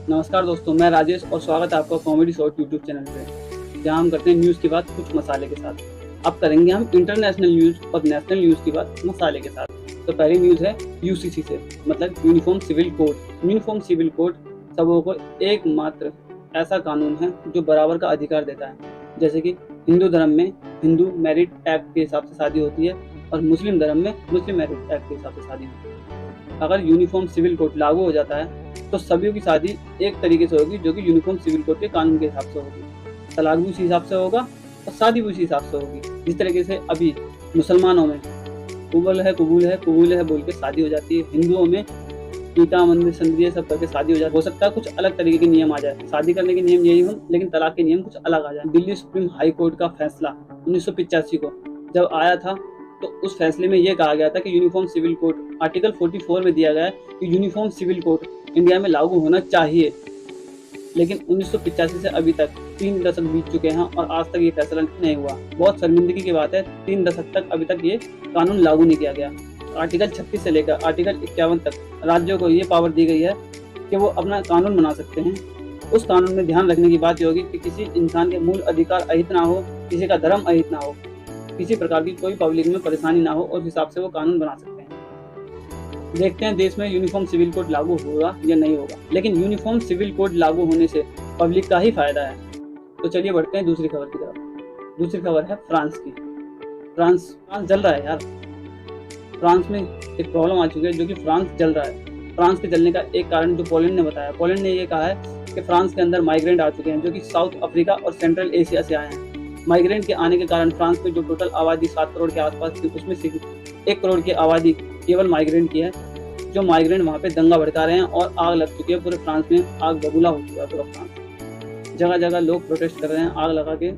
नमस्कार दोस्तों, मैं राजेश और स्वागत है आपका कॉमेडी शॉर्ट यूट्यूब चैनल पे, जहां हम करते हैं न्यूज़ की बात कुछ मसाले के साथ। अब करेंगे हम इंटरनेशनल न्यूज़ और नेशनल न्यूज़ की बात मसाले के साथ। तो पहली न्यूज़ है यूसीसी से, मतलब uniform civil code. Uniform civil code सबों को एकमात्र ऐसा कानून है जो बराबर का अधिकार देता है। जैसे कि हिंदू धर्म में हिंदू मैरिट एक्ट के हिसाब से शादी होती है और मुस्लिम धर्म में मुस्लिम मैरिट एक्ट के हिसाब से शादी होती है। अगर यूनिफॉर्म सिविल कोड लागू हो जाता है तो सभी की शादी एक तरीके से होगी, जो कि यूनिफॉर्म सिविल कोड के कानून के हिसाब से होगी। तलाक भी उसी हिसाब से होगा और शादी भी उसी हिसाब से होगी। जिस तरीके से अभी मुसलमानों में कबूल है बोल के शादी हो जाती है, हिंदुओं में टीका मंदिर संदिर सब करके शादी हो जाती है। हो सकता है कुछ अलग तरीके के नियम आ जाए, शादी करने के नियम यही हो लेकिन तलाक के नियम कुछ अलग आ जाए। दिल्ली सुप्रीम हाई कोर्ट का फैसला 1985 को जब आया था तो उस फैसले में यह कहा गया था कि यूनिफॉर्म सिविल कोड आर्टिकल 44 में दिया गया है कि यूनिफॉर्म सिविल कोड इंडिया में लागू होना चाहिए। लेकिन 1985 से अभी तक 3 दशक बीत चुके हैं और आज तक ये फैसला नहीं हुआ। बहुत शर्मिंदगी की बात है, 3 दशक तक अभी तक ये कानून लागू नहीं किया गया। आर्टिकल 36 से लेकर आर्टिकल 51 तक राज्यों को ये पावर दी गई है कि वो अपना कानून बना सकते हैं। उस कानून में ध्यान रखने की बात ये होगी कि किसी इंसान के मूल अधिकार अहित ना हो, किसी का धर्म अहित ना हो, किसी प्रकार की कोई पब्लिक में परेशानी ना हो, और उस हिसाब से वो कानून बना सकते हैं। देखते हैं देश में यूनिफॉर्म सिविल कोड लागू होगा या नहीं होगा, लेकिन यूनिफॉर्म सिविल कोड लागू होने से पब्लिक का ही फायदा है। तो चलिए बढ़ते हैं दूसरी खबर की तरफ। दूसरी खबर है फ्रांस की। फ्रांस जल रहा है यार। फ्रांस में एक प्रॉब्लम आ चुकी है जो कि फ्रांस जल रहा है। फ्रांस के जलने का एक कारण जो पोलैंड ने बताया, पोलैंड ने ये कहा है कि फ्रांस के अंदर माइग्रेंट आ चुके हैं जो कि साउथ अफ्रीका और सेंट्रल एशिया से आए हैं। माइग्रेंट के आने के कारण फ्रांस में जो टोटल आबादी 7 करोड़ के आसपास थी, उसमें से 1 करोड़ की आबादी केवल माइग्रेंट की है। जो माइग्रेंट वहाँ पे दंगा भड़का रहे हैं और आग लग चुकी है पूरे फ्रांस में, आग बबूला हो चुका है पूरा फ्रांस। जगह जगह लोग प्रोटेस्ट कर रहे हैं, आग लगा के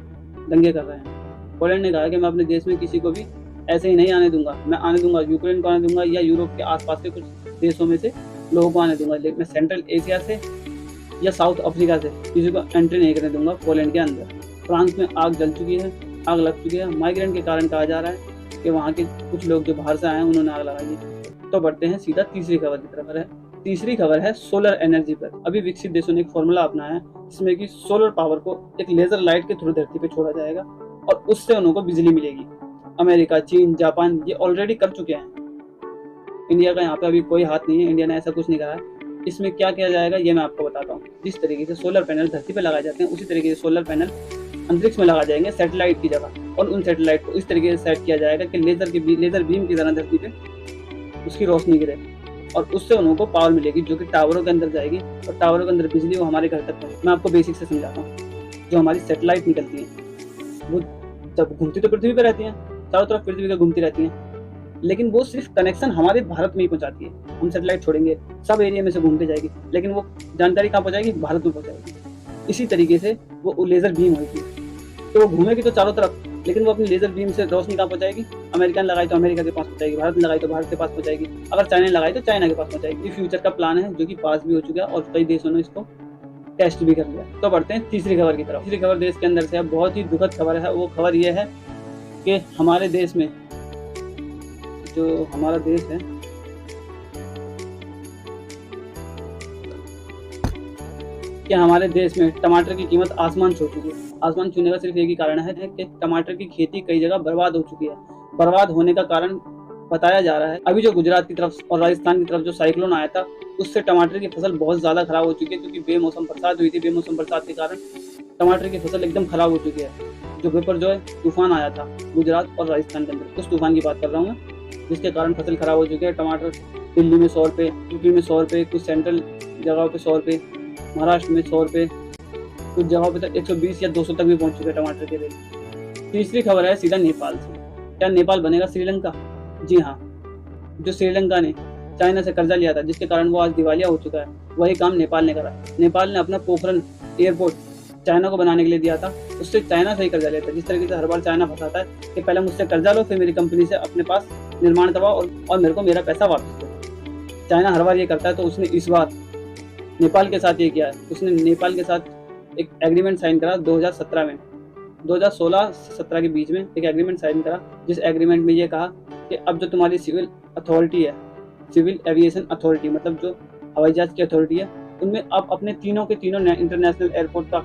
दंगे कर रहे हैं। पोलैंड ने कहा कि मैं अपने देश में किसी को भी ऐसे ही नहीं आने दूंगा। मैं आने दूंगा यूक्रेन को आने दूंगा या यूरोप के आसपास के कुछ देशों में से लोगों को आने दूंगा, लेकिन मैं सेंट्रल एशिया से या साउथ अफ्रीका से किसी को एंट्री नहीं करने दूंगा पोलैंड के अंदर। फ्रांस में आग जल चुकी है, आग लग चुकी है। माइग्रेंट के कारण कहा जा रहा है कि वहाँ के कुछ लोग जो बाहर से आए हैं उन्होंने आग लगाई है। तो बढ़ते हैं सीधा तीसरी खबर की तरफ। तीसरी खबर है सोलर एनर्जी पर। अभी विकसित देशों ने एक फॉर्मूला अपनाया है जिसमें कि सोलर पावर को एक लेजर लाइट के थ्रू धरती पे छोड़ा जाएगा और उससे उनको बिजली मिलेगी। अमेरिका, चीन, जापान ये ऑलरेडी कर चुके हैं। इंडिया का यहाँ पे अभी कोई हाथ नहीं है, इंडिया ने ऐसा कुछ नहीं कहा है। इसमें क्या किया जाएगा ये मैं आपको बताता हूँ। जिस तरीके से सोलर पैनल धरती पे लगाए जाते हैं उसी तरीके से सोलर पैनल अंतरिक्ष में लगा जाएंगे सैटेलाइट की जगह, और उन सैटेलाइट को इस तरीके से सेट किया जाएगा कि लेजर बीम की तरह धरती पे उसकी रोशनी गिरे और उससे उनको पावर मिलेगी जो कि टावरों के अंदर जाएगी और टावरों के अंदर बिजली वो हमारे घर तक पहुंचेगी। मैं आपको बेसिक से समझाता हूँ। जो हमारी सैटेलाइट निकलती है वो जब घूमती तो पृथ्वी पर रहती है, चारों तरफ पृथ्वी पर घूमती रहती है, लेकिन वो सिर्फ कनेक्शन हमारे भारत में ही पहुंचाती है। हम सैटेलाइट छोड़ेंगे सब एरिया में से घूम के जाएगी, लेकिन वो जानकारी कहाँ पहुंचाएगी? भारत में पहुंचाएगी। इसी तरीके से वो लेजर बीम होगी तो वो घूमेगी तो चारों तरफ, लेकिन वो अपनी लेजर बीम से रोशनी कहाँ पहुंचाएगी? अमेरिका ने लगाई तो अमेरिका के पास पहुंचाएगी, भारत ने लगाई तो भारत के पास पहुंचाएगी, अगर चाइना ने लगाई तो चाइना के पास पहुंचाएगी। ये फ्यूचर का प्लान है जो कि पास भी हो चुका है और कई देशों ने इसको टेस्ट भी कर लिया। तो बढ़ते हैं तीसरी खबर की तरफ। तीसरी खबर देश के अंदर से है, बहुत ही दुखद खबर है। वो खबर ये है कि हमारे देश में जो हमारा देश है कि हमारे देश में टमाटर की कीमत आसमान छू चुकी है। आसमान छूने का सिर्फ एक ही कारण है कि टमाटर की खेती कई जगह बर्बाद हो चुकी है। बर्बाद होने का कारण बताया जा रहा है अभी जो गुजरात की तरफ और राजस्थान की तरफ जो साइक्लोन आया था उससे टमाटर की फसल बहुत ज्यादा खराब हो चुकी है, क्योंकि बेमौसम बरसात हुई थी। बेमौसम बरसात के कारण टमाटर की फसल एकदम खराब हो चुकी है। जो बिपरजॉय तूफान आया था गुजरात और राजस्थान के अंदर, उस तूफान की बात कर रहा हूँ, जिसके कारण फसल खराब हो चुकी है। टमाटर दिल्ली में 100 रुपये, यूपी में 100 रुपये, कुछ सेंट्रल जगहों पे 100 रुपये, महाराष्ट्र में 100 रुपये, कुछ जगहों पे तक 120 या 200 तक भी पहुंच चुके हैं टमाटर के रेट। तीसरी खबर है सीधा नेपाल से। क्या नेपाल बनेगा श्रीलंका? जी हाँ, जो श्रीलंका ने चाइना से कर्जा लिया था जिसके कारण वो आज दिवालिया हो चुका है, वही काम नेपाल ने करा। नेपाल ने अपना पोखरन एयरपोर्ट चाइना को बनाने के लिए दिया था, उससे चाइना से ही कर्जा लेता है। जिस तरीके से हर बार चाइना फंसाता है कि पहले मुझसे कर्जा लो फिर मेरी कंपनी से अपने पास निर्माण करवाओ और मेरे को मेरा पैसा वापस दो। चाइना हर बार ये करता है, तो उसने इस बार नेपाल के साथ ये किया है। उसने नेपाल के साथ एक एग्रीमेंट साइन करा 2017 में, 2016 से 17 के बीच में एक एग्रीमेंट साइन करा, जिस एग्रीमेंट में ये कहा कि अब जो तुम्हारी सिविल अथॉरिटी है, सिविल एविएशन अथॉरिटी मतलब जो हवाई जहाज की अथॉरिटी है, उनमें आप अपने तीनों के तीनों इंटरनेशनल एयरपोर्ट का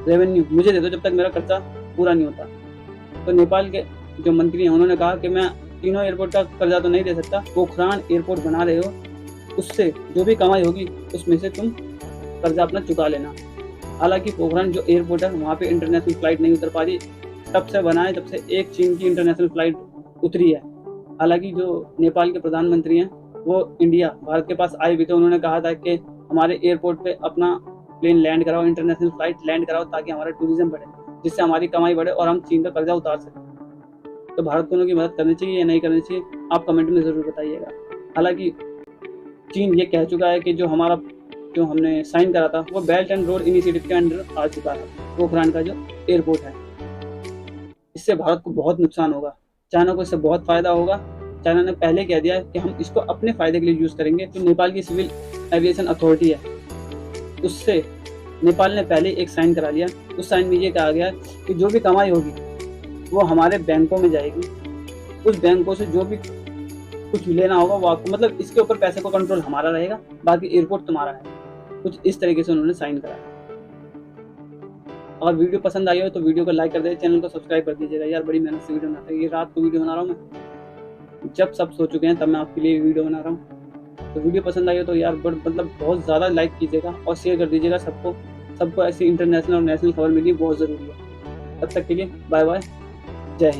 रेवेन्यू मुझे दे दो जब तक मेरा कर्जा पूरा नहीं होता। तो नेपाल के जो मंत्री हैं उन्होंने कहा कि मैं तीनों एयरपोर्ट का कर्जा तो नहीं दे सकता, पोखरान एयरपोर्ट बना रहे हो, उससे जो भी कमाई होगी उसमें से तुम कर्जा अपना चुका लेना। हालांकि पोखरान जो एयरपोर्ट है वहाँ पे इंटरनेशनल फ्लाइट नहीं उतर पा रही, तब से बना है जब से एक चीन की इंटरनेशनल फ्लाइट उतरी है। हालांकि जो नेपाल के प्रधानमंत्री हैं वो भारत के पास आए भी थे, उन्होंने कहा था कि हमारे एयरपोर्ट पे अपना प्लेन लैंड कराओ, इंटरनेशनल फ्लाइट लैंड कराओ, ताकि हमारा टूरिज्म बढ़े, जिससे हमारी कमाई बढ़े और हम चीन का कर्जा उतार सकें। तो भारत को उनकी मदद करनी चाहिए या नहीं करनी चाहिए, आप कमेंट में ज़रूर बताइएगा। हालांकि चीन ये कह चुका है कि जो हमने साइन करा था वो बेल्ट एंड रोड इनिशिएटिव के अंडर आ चुका है, पोखरान का जो एयरपोर्ट है। इससे भारत को बहुत नुकसान होगा, चाइना को इससे बहुत फायदा होगा। चाइना ने पहले कह दिया है कि हम इसको अपने फायदे के लिए यूज करेंगे। तो नेपाल की सिविल एविएशन अथॉरिटी है, उससे नेपाल ने पहले एक साइन करा लिया। उस साइन में ये कहा गया कि जो भी कमाई होगी वो हमारे बैंकों में जाएगी, उस बैंकों से जो भी कुछ लेना होगा वो आपको, मतलब इसके ऊपर पैसे को कंट्रोल हमारा रहेगा, बाकी एयरपोर्ट तुम्हारा है। कुछ इस तरीके से उन्होंने साइन करा। अगर वीडियो पसंद आई हो तो वीडियो को लाइक कर दीजिए, चैनल को सब्सक्राइब कर दीजिएगा। यार बड़ी मेहनत से वीडियो बनाते हैं, ये रात को वीडियो बना रहा हूँ मैं, जब सब सो चुके हैं तब मैं आपके लिए वीडियो बना रहा हूँ। तो वीडियो पसंद आई हो तो यार मतलब बहुत ज़्यादा लाइक कीजिएगा और शेयर कर दीजिएगा सबको ऐसी इंटरनेशनल और नेशनल खबर मिलनी बहुत ज़रूरी है। तब तक के लिए बाय बाय, जय हिंद।